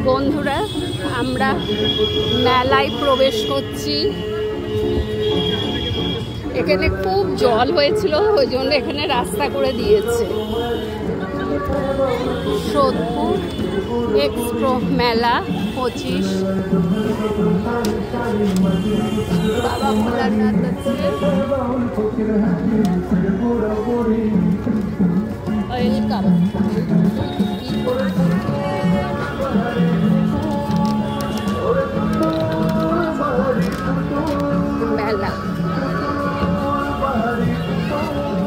বন্ধুরা, আমরা মেলায় প্রবেশ করছি। এখানে খুব জল হয়েছিল, ওই জন্য এখানে রাস্তা করে দিয়েছে। সোদপুর এক্সপ্রো মেলা 25। বাবা ভোলানাথ আছে, ওয়েলকাম। মেলা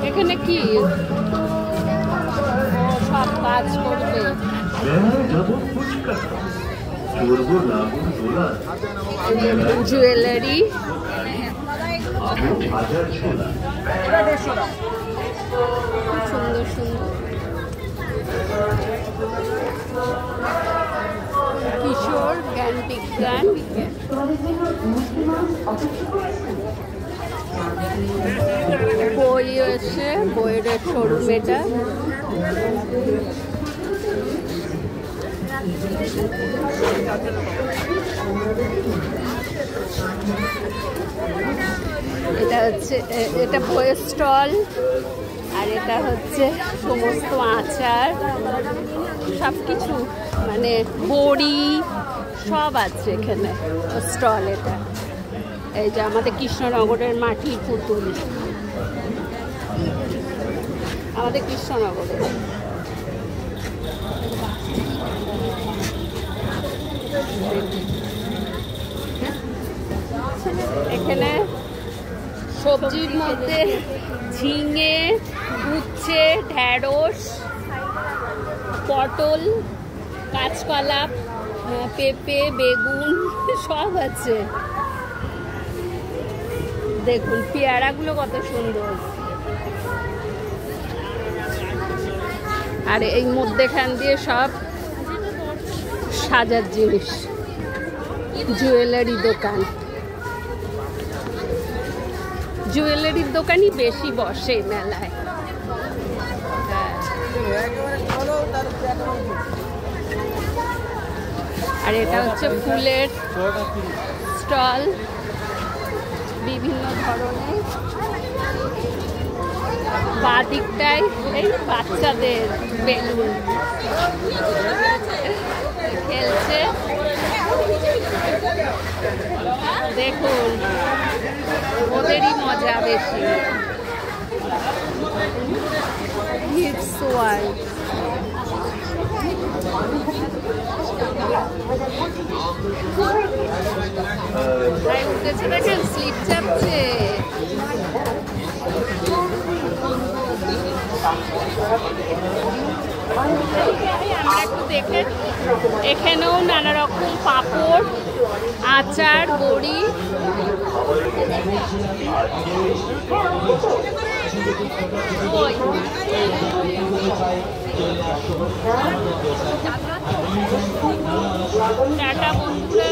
এখানে কি সব কাজ করবে। জুয়েলারি, সুন্দর সুন্দর কিশোর জ্ঞান বিজ্ঞান। বই আছে, বইয়ের শোরুম এটা। এটা হচ্ছে, এটা বইয়ের স্টল। আর এটা হচ্ছে সমস্ত আচার, সব কিছু মানে বড়ি সব আছে এখানে স্টল। এটা এই যে আমাদের কৃষ্ণনগরের মাটির পুতুল, আমাদের কৃষ্ণনগরের। এখানে সবজির মধ্যে ঝিঙে, উচ্ছে, ঢেঁড়স, পটল, কাঁচকলা, পেঁপে, বেগুন সব আছে। দেখুন পেয়ারাগুলো কত সুন্দর। আর এই মধ্যেখান দিয়ে সব সাজার জিনিস। জুয়েলারি দোকান, জুয়েলারির দোকানই বেশি বসে মেলায়। আর এটা হচ্ছে ফুলের স্টল, বিভিন্ন ধরনের। বাদিকটাই এই বাচ্চাদের বেলুন খেলছে, দেখুন ওদেরই মজা বেশি। হিপস ওয়ার্ল্ড, উঠেছে দেখেন, স্লিপ চাপছে। আমরা একটু দেখে, এখানেও নানা রকম পাঁপড়, আচার, বড়ি। টাটা বন্ধুরা।